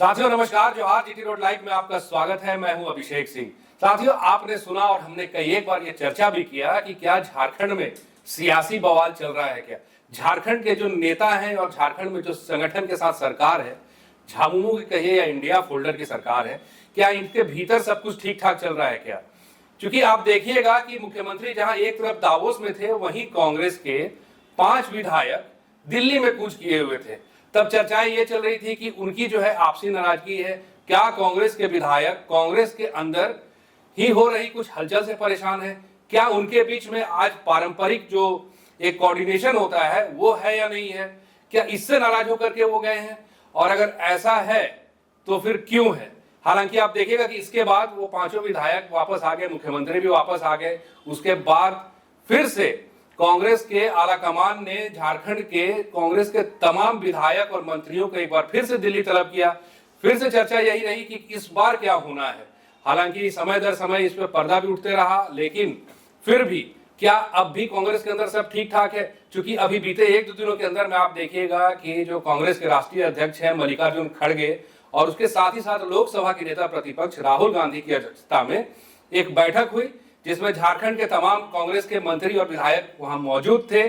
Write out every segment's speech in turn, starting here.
साथियों नमस्कार, जोहार। जीटी रोड लाइव में आपका स्वागत है। मैं हूं अभिषेक सिंह। साथियों, आपने सुना और हमने कई एक बार ये चर्चा भी किया कि क्या झारखंड में सियासी बवाल चल रहा है। क्या झारखंड के जो नेता हैं और झारखंड में जो संगठन के साथ सरकार है, झामुमो की कहिए या इंडिया फोल्डर की सरकार है, क्या इनके भीतर सब कुछ ठीक ठाक चल रहा है क्या? क्योंकि आप देखिएगा कि मुख्यमंत्री जहां एक तरफ दावोस में थे, वहीं कांग्रेस के 5 विधायक दिल्ली में कूच किए हुए थे। तब चर्चाएं ये चल रही थी कि उनकी जो है आपसी नाराजगी है। क्या कांग्रेस के विधायक कांग्रेस के अंदर ही हो रही कुछ हलचल से परेशान है? क्या उनके बीच में आज पारंपरिक जो एक कोऑर्डिनेशन होता है वो है या नहीं है? क्या इससे नाराज होकर के वो गए हैं? और अगर ऐसा है तो फिर क्यों है? हालांकि आप देखिएगा कि इसके बाद वो 5 विधायक वापस आ गए, मुख्यमंत्री भी वापस आ गए। उसके बाद फिर से कांग्रेस के आला कमान ने झारखंड के कांग्रेस के तमाम विधायक और मंत्रियों को एक बार फिर से दिल्ली तलब किया। फिर से चर्चा यही रही कि इस बार क्या होना है। हालांकि समय दर समय इस पर पर्दा भी उठते रहा, लेकिन फिर भी क्या अब भी कांग्रेस के अंदर सब ठीक ठाक है? क्योंकि अभी बीते 1-2 दिनों के अंदर में आप देखिएगा कि जो कांग्रेस के राष्ट्रीय अध्यक्ष हैं मल्लिकार्जुन खड़गे और उसके साथ ही साथ लोकसभा के नेता प्रतिपक्ष राहुल गांधी की अध्यक्षता में एक बैठक हुई, जिसमें झारखंड के तमाम कांग्रेस के मंत्री और विधायक वहां मौजूद थे।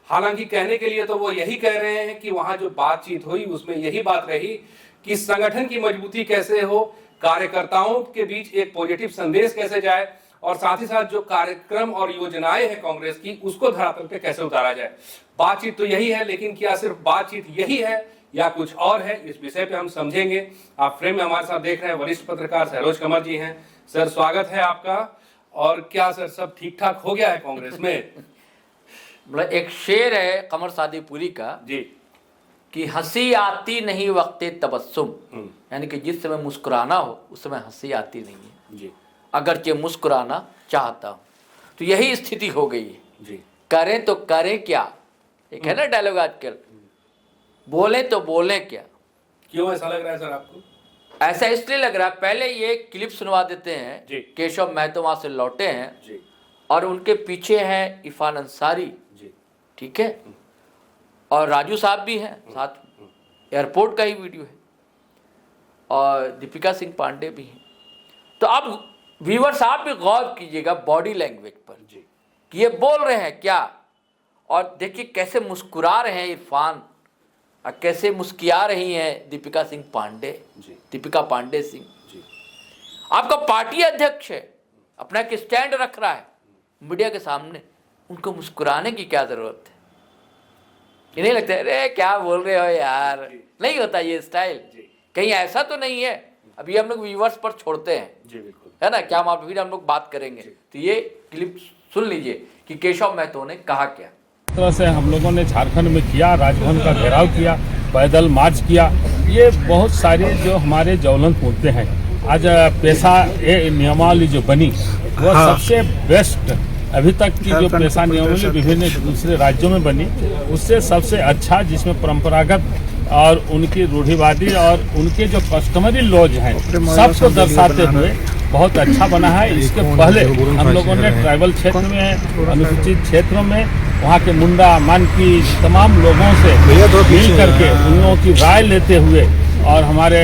हालांकि कहने के लिए तो वो यही कह रहे हैं कि वहां जो बातचीत हुई उसमें यही बात रही कि संगठन की मजबूती कैसे हो, कार्यकर्ताओं के बीच एक पॉजिटिव संदेश कैसे जाए और साथ ही साथ जो कार्यक्रम और योजनाएं हैं कांग्रेस की उसको धरातल पे कैसे उतारा जाए। बातचीत तो यही है, लेकिन क्या सिर्फ बातचीत यही है या कुछ और है, इस विषय पे हम समझेंगे। आप फ्रेम में हमारे साथ देख रहे हैं वरिष्ठ पत्रकार सरोज कमर जी हैं। सर, स्वागत है आपका। और क्या सर सब ठीक ठाक हो गया है कांग्रेस में? मतलब एक शेर है कमर सादीपुरी का जी कि हंसी आती नहीं वक्ते तबस्सुम, यानी कि जिस समय मुस्कुराना हो उस समय हंसी आती नहीं है जी अगरचे मुस्कुराना चाहता हूँ। तो यही स्थिति हो गई है। जी करें तो करें क्या, एक है ना डायलॉग आजकल, बोले तो बोले क्या। क्यों ऐसा लग रहा है सर आपको? ऐसा इसलिए लग रहा है, पहले ये क्लिप सुनवा देते जी। हैं, केशव महतो वहां से लौटे हैं जी और उनके पीछे हैं इरफान अंसारी, जी ठीक है, और राजू साहब भी हैं साथ में। एयरपोर्ट का ही वीडियो है और दीपिका सिंह पांडे भी हैं। तो अब व्यूअर्स आप भी गौर कीजिएगा बॉडी लैंग्वेज पर जी कि ये बोल रहे हैं क्या, और देखिए कैसे मुस्कुरा रहे हैं इरफान और कैसे मुस्किया रही हैं दीपिका सिंह पांडे, दीपिका पांडे सिंह जी। आपका पार्टी अध्यक्ष है, अपना एक स्टैंड रख रहा है मीडिया के सामने, उनको मुस्कुराने की क्या जरूरत है? ये नहीं लगता अरे क्या बोल रहे हो यार? नहीं होता ये स्टाइल। कहीं ऐसा तो नहीं है? अभी हम लोग व्यूअर्स पर छोड़ते हैं जी बिल्कुल, है ना, क्या हम फिर हम लोग बात करेंगे। तो ये क्लिप सुन लीजिए कि केशव महतो ने कहा क्या। तरह से हम लोगों ने झारखंड में किया, राजभवन का घेराव किया, पैदल मार्च किया। ये बहुत सारे जो हमारे ज्वलंत मुद्दे हैं। आज पेशा नियमावली जो बनी वो सबसे बेस्ट अभी तक की जो पेशा नियमावली विभिन्न दूसरे राज्यों में बनी उससे सबसे अच्छा, जिसमें परंपरागत और उनकी रूढ़िवादी और उनके जो कस्टमरी लॉज हैं सबको दर्शाते हुए बहुत अच्छा बना है। इसके पहले हम लोगों ने ट्राइबल क्षेत्र में, अनुसूचित क्षेत्रों में वहाँ के मुंडा मानकी तमाम लोगों से मिल करके उन लोगों की राय लेते हुए और हमारे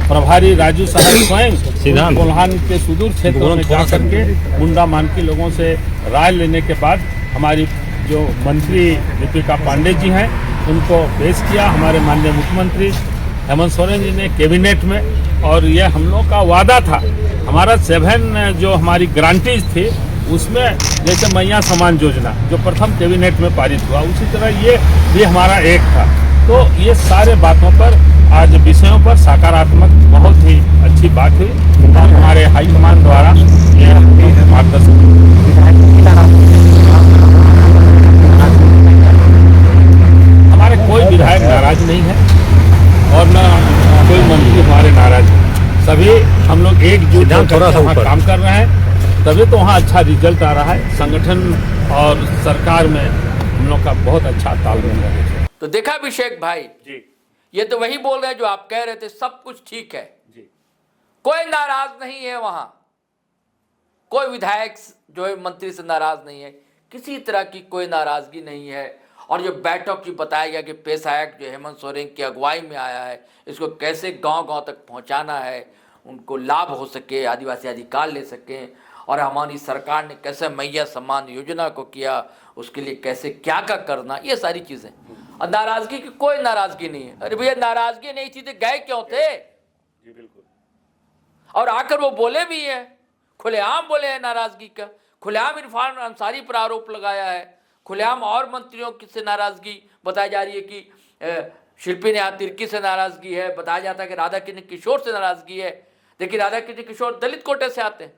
प्रभारी राजू साहब स्वयं कोल्हान के सुदूर क्षेत्रों में जा करके मुंडा मानकी लोगों से राय लेने के बाद हमारी जो मंत्री दीपिका पांडे जी हैं उनको पेश किया हमारे माननीय मुख्यमंत्री हेमंत सोरेन जी ने कैबिनेट में। और ये हम लोग का वादा था, हमारा 7 जो हमारी ग्रांटीज थी उसमें जैसे मैया समान योजना जो प्रथम कैबिनेट में पारित हुआ, उसी तरह ये भी हमारा एक था। तो ये सारे बातों पर आज विषयों पर सकारात्मक बहुत ही अच्छी बात हुई और हमारे हाईकमान द्वारा ये मार्गदर्शन। हमारे कोई विधायक नाराज नहीं है और न कोई मंत्री हमारे नाराज है। सभी हम लोग एकजुट होकर वहाँ काम कर रहे हैं, तभी तो वहाँ अच्छा रिजल्ट आ रहा है। संगठन और सरकार में हम लोग का बहुत अच्छा तालमेल है। तो देखा अभिषेक भाई जी ये तो वही बोल रहे हैं जो आप कह रहे थे, सब कुछ ठीक है जी कोई नाराज नहीं है वहां, कोई विधायक जो है मंत्री से नाराज नहीं है, किसी तरह की कोई नाराजगी नहीं है। और जो बैठक की बताया गया कि पेशा एक्ट जो हेमंत सोरेन की अगुवाई में आया है, इसको कैसे गांव-गांव तक पहुंचाना है, उनको लाभ हो सके, आदिवासी अधिकार ले सकें, और हमारी सरकार ने कैसे मैया सम्मान योजना को किया, उसके लिए कैसे क्या क्या करना, ये सारी चीज़ें। और नाराज़गी की कोई नाराज़गी नहीं है। अरे भैया नाराज़गी नहीं थी तो गए क्यों थे? जी बिल्कुल। और आकर वो बोले भी है, खुलेआम बोले हैं नाराज़गी का, खुलेआम इरफान अंसारी पर आरोप लगाया है, खुलेआम और मंत्रियों की से नाराज़गी बताई जा रही है कि शिल्पी नेहा तिर्की से नाराज़गी है, बताया जाता है कि राधा कृष्ण किशोर से नाराज़गी है। देखिए राधा कृष्ण किशोर दलित कोटे से आते हैं,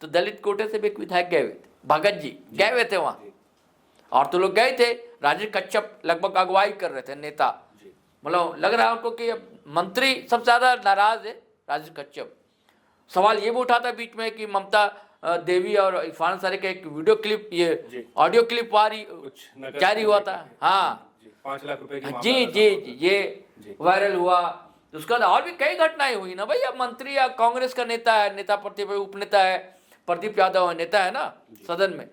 तो दलित कोटे से भी एक विधायक गए हुए थे, भगत जी गए हुए थे वहाँ, और तो लोग गए थे। राजेश कच्छप लगभग अगुवाई कर रहे थे, नेता, मतलब लग रहा है उनको कि मंत्री सबसे ज़्यादा नाराज है राजेश कच्छप। सवाल ये भी उठा था बीच में कि ममता देवी और इरफान अंसारी का एक वीडियो क्लिप, ये ऑडियो क्लिप जारी हुआ था, हाँ 5 लाख रुपए की जी जी जी, ये वायरल हुआ। तो उसके बाद और भी कई घटनाएं हुई ना भैया। मंत्री या कांग्रेस का नेता है, नेता प्रतिपक्ष उपनेता है, प्रदीप यादव नेता है ना सदन में,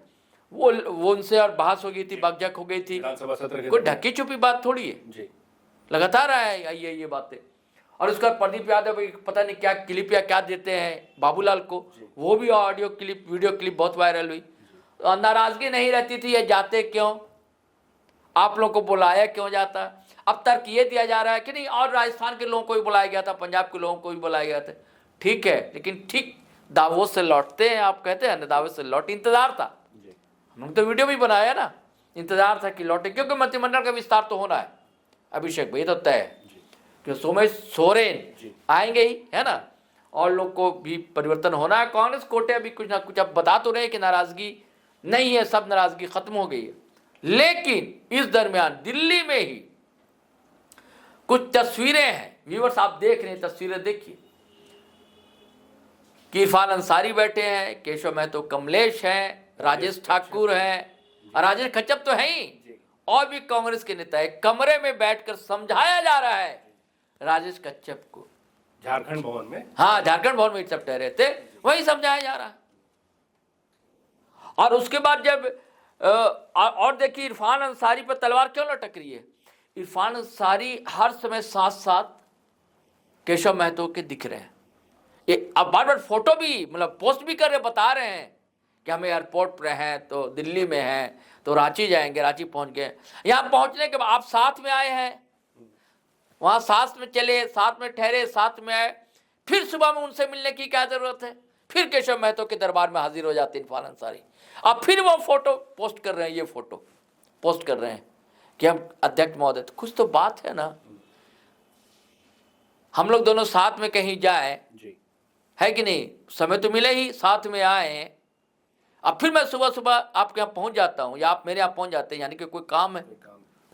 वो उनसे और बहस हो गई थी, बकझक हो गई थी, विधानसभा सत्र कोई ढकी छुपी बात थोड़ी है जी, लगातार आया ये बातें। और उसका प्रदीप यादव पता नहीं क्या क्लिप या क्या देते हैं बाबूलाल को, वो भी ऑडियो क्लिप वीडियो क्लिप बहुत वायरल हुई। तो नाराजगी नहीं रहती थी, ये जाते क्यों, आप लोगों को बुलाया क्यों जाता। अब तर्क ये दिया जा रहा है कि नहीं और राजस्थान के लोगों को भी बुलाया गया था, पंजाब के लोगों को भी बुलाया गया था, ठीक है, लेकिन ठीक दावोस से लौटते हैं आप कहते हैं ना, दावोस से लौट, इंतजार था, हमने तो वीडियो भी बनाया ना, इंतजार था कि लौटे, क्योंकि मंत्रिमंडल का विस्तार तो होना है अभिषेक भाई, तो तय है कि सोमेश सोरेन आएंगे ही, है ना, और लोग को भी परिवर्तन होना है। कांग्रेस कोटे अभी कुछ ना कुछ अब बता तो रहे कि नाराजगी नहीं है, सब नाराजगी खत्म हो गई है, लेकिन इस दरमियान दिल्ली में ही कुछ तस्वीरें हैं, व्यूअर्स आप देख रहे हैं, तस्वीरें देखिए कि इरफान अंसारी बैठे हैं, केशव महतो कमलेश हैं, राजेश ठाकुर हैं, और राजेश कच्छप तो है ही, और भी कांग्रेस के नेता है। कमरे में बैठकर समझाया जा रहा है राजेश कच्छप को, झारखंड भवन में, हाँ झारखंड भवन में सब ठहरे थे, वही समझाया जा रहा है। और उसके बाद जब और देखिए इरफान अंसारी पर तलवार क्यों लटक रही है। इरफान अंसारी हर समय साथ साथ केशव महतो के दिख रहे हैं, ये अब बार बार फोटो भी मतलब पोस्ट भी कर रहे, बता रहे हैं कि हम एयरपोर्ट पर हैं, तो दिल्ली में हैं, तो रांची जाएंगे, रांची पहुंच गए। यहाँ पहुंचने के बाद आप साथ में आए हैं, वहां साथ में चले, साथ में ठहरे, साथ में आए, फिर सुबह में उनसे मिलने की क्या जरूरत है, फिर केशव महतो के दरबार में हाजिर हो जाते इरफान अंसारी। अब फिर वो फोटो पोस्ट कर रहे हैं, ये फोटो पोस्ट कर रहे हैं कि हम अध्यक्ष महोदय, तो कुछ तो बात है ना, हम लोग दोनों साथ में कहीं जाए, है कि नहीं, समय तो मिले ही, साथ में आए, अब फिर मैं सुबह सुबह आपके यहाँ पहुंच जाता हूँ या आप मेरे यहाँ पहुंच जाते हैं, यानी कि कोई काम है,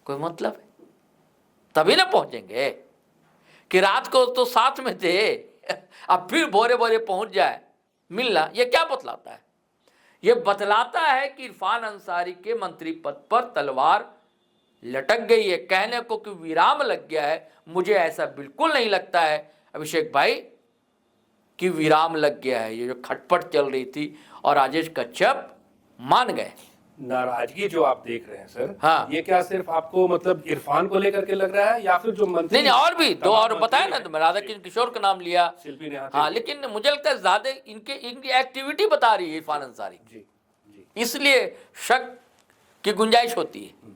कोई मतलब है, तभी ना पहुंचेंगे कि रात को तो साथ में थे, अब फिर भोरे भोरे पहुंच जाए मिलना, ये क्या बतलाता है? ये बतलाता है कि इरफान अंसारी के मंत्री पद पर तलवार लटक गई है, कहने को कि विराम लग गया है। मुझे ऐसा बिल्कुल नहीं लगता है अभिषेक भाई कि विराम लग गया है, ये जो खटपट चल रही थी और राजेश कच्छप मान गए। नाराजगी जो आप देख रहे हैं सर, हाँ, ये क्या सिर्फ आपको मतलब इरफान को लेकर के लग रहा है या फिर जो मंत्री, नहीं और भी दो और बताया ना, तो राधा कृष्ण किशोर का नाम लिया, शिल्पी नेहा, हाँ, लेकिन मुझे लगता है ज्यादा इनकी एक्टिविटी बता रही है इरफान अंसारी, इसलिए शक की गुंजाइश होती है,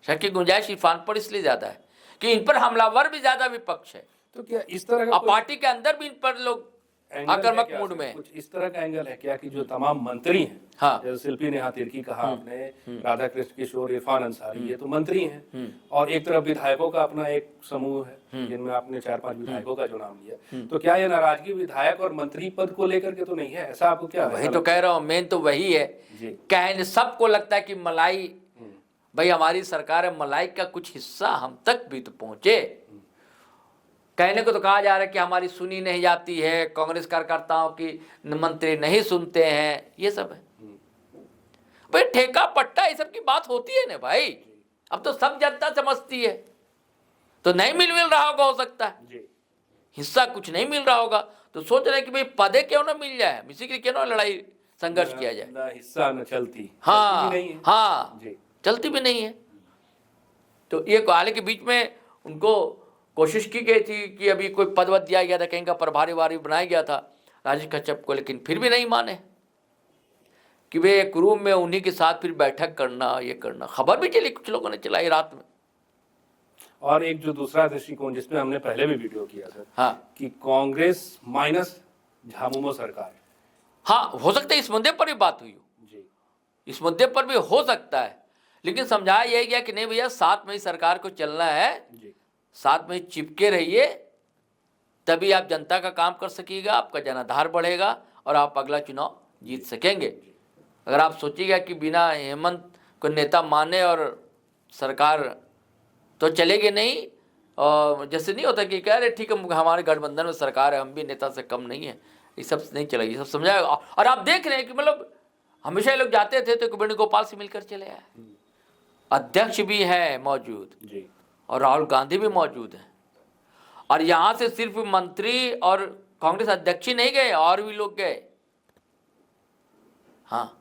शक की गुंजाइश इरफान पर इसलिए ज्यादा है कि इन पर हमलावर भी ज्यादा विपक्ष है, तो क्या इस तरह का पार्टी के अंदर भी इन पर लोग आक्रामक मूड में, कुछ इस तरह का एंगल है क्या कि जो तमाम मंत्री हैं, हाँ, जैसे शिल्पी नेहा तिर्की कहा आपने, राधा कृष्ण किशोर, इरफान अंसारी, ये तो मंत्री हैं, और एक तरफ विधायकों का अपना एक समूह है जिनमें आपने 4-5 विधायकों का जो नाम लिया, तो क्या ये नाराजगी विधायक और मंत्री पद को लेकर के तो नहीं है, ऐसा आपको क्या? वही तो कह रहा हूँ, मेन तो वही है, कहने सबको लगता है कि मलाई भाई हमारी सरकार है, मलाई का कुछ हिस्सा हम तक भी तो पहुंचे, कहने को तो कहा जा रहा है कि हमारी सुनी नहीं जाती है, कांग्रेस कार्यकर्ताओं की मंत्री नहीं सुनते हैं, ये सब है भाई, ठेका पट्टा ये सब की बात होती है ना भाई, अब तो सब जनता समझती है, तो नहीं मिल रहा होगा, हो सकता है हिस्सा कुछ नहीं मिल रहा होगा, तो सोच रहे कि भाई पदे क्यों ना मिल जाए, इसी के क्यों ना लड़ाई संघर्ष किया जाए, हिस्सा न चलती, हाँ हाँ, चलती भी नहीं है। तो ये हालांकि बीच में उनको कोशिश की गई थी कि अभी कोई पद वद दिया गया था, कहीं का प्रभारी वारी बनाया गया था राजेश कश्यप को, लेकिन फिर भी नहीं माने कि वे एक रूम में उन्हीं के साथ फिर बैठक करना, ये करना। खबर भी चली, कुछ लोगों ने चलाई रात में। और एक जो दूसरा दृष्टिकोण जिसमें हमने पहले भी वीडियो किया था, हाँ कि कांग्रेस माइनस झामुमो सरकार। हाँ, हो सकता है इस मुद्दे पर भी बात हुई हो, जी इस मुद्दे पर भी हो सकता है, लेकिन समझाया यही गया कि नहीं भैया, साथ में ही सरकार को चलना है, जी साथ में चिपके रहिए, तभी आप जनता का काम कर सकिएगा, आपका जनाधार बढ़ेगा और आप अगला चुनाव जीत सकेंगे। अगर आप सोचिएगा कि बिना हेमंत को नेता माने और सरकार, तो चलेगी नहीं। और जैसे नहीं होता कि कह रहे ठीक है हमारे गठबंधन में सरकार है, हम भी नेता से कम नहीं है, ये सब नहीं चलेगी, ये सब समझाएगा। और आप देख रहे हैं कि मतलब हमेशा ये लोग जाते थे तो वेणुगोपाल से मिलकर चले आए, अध्यक्ष भी है मौजूद जी और राहुल गांधी भी मौजूद है, और यहाँ से सिर्फ मंत्री और कांग्रेस अध्यक्ष ही नहीं गए, और भी लोग गए। हाँ,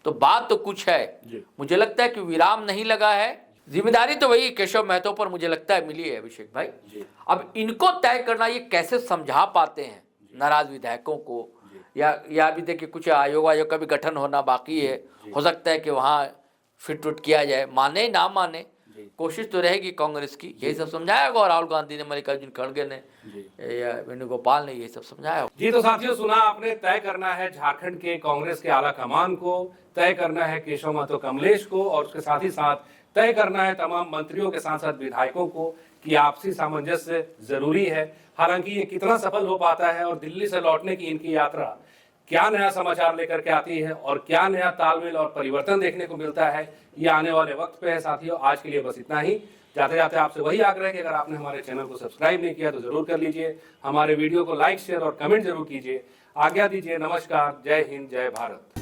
तो बात तो कुछ है। जी। मुझे लगता है कि विराम नहीं लगा है, जिम्मेदारी तो वही केशव महतो पर मुझे लगता है मिली है अभिषेक भाई। जी। अब इनको तय करना, ये कैसे समझा पाते हैं नाराज विधायकों को, या अभी देखिए कुछ आयोग का भी गठन होना बाकी है, हो सकता है कि वहाँ फिट उट किया जाए, माने ना माने कोशिश तो रहेगी कांग्रेस की, यही सब समझाया होगा। और राहुल गांधी ने, मल्लिकार्जुन खड़गे ने या वेणुगोपाल ने यही सब समझाया होगा। जी, तो साथियों सुना आपने, तय करना है झारखंड के कांग्रेस के आला कमान को, तय करना है केशव महतो कमलेश को, और उसके साथ ही साथ तय करना है तमाम मंत्रियों के साथ साथ विधायकों को कि आपसी सामंजस्य जरूरी है। हालांकि ये कितना सफल हो पाता है और दिल्ली से लौटने की इनकी यात्रा क्या नया समाचार लेकर के आती है और क्या नया तालमेल और परिवर्तन देखने को मिलता है, ये आने वाले वक्त पे है। साथियों आज के लिए बस इतना ही। जाते जाते आपसे वही आग्रह है कि अगर आपने हमारे चैनल को सब्सक्राइब नहीं किया तो जरूर कर लीजिए, हमारे वीडियो को लाइक शेयर और कमेंट जरूर कीजिए। आज्ञा दीजिए, नमस्कार, जय हिंद, जय भारत।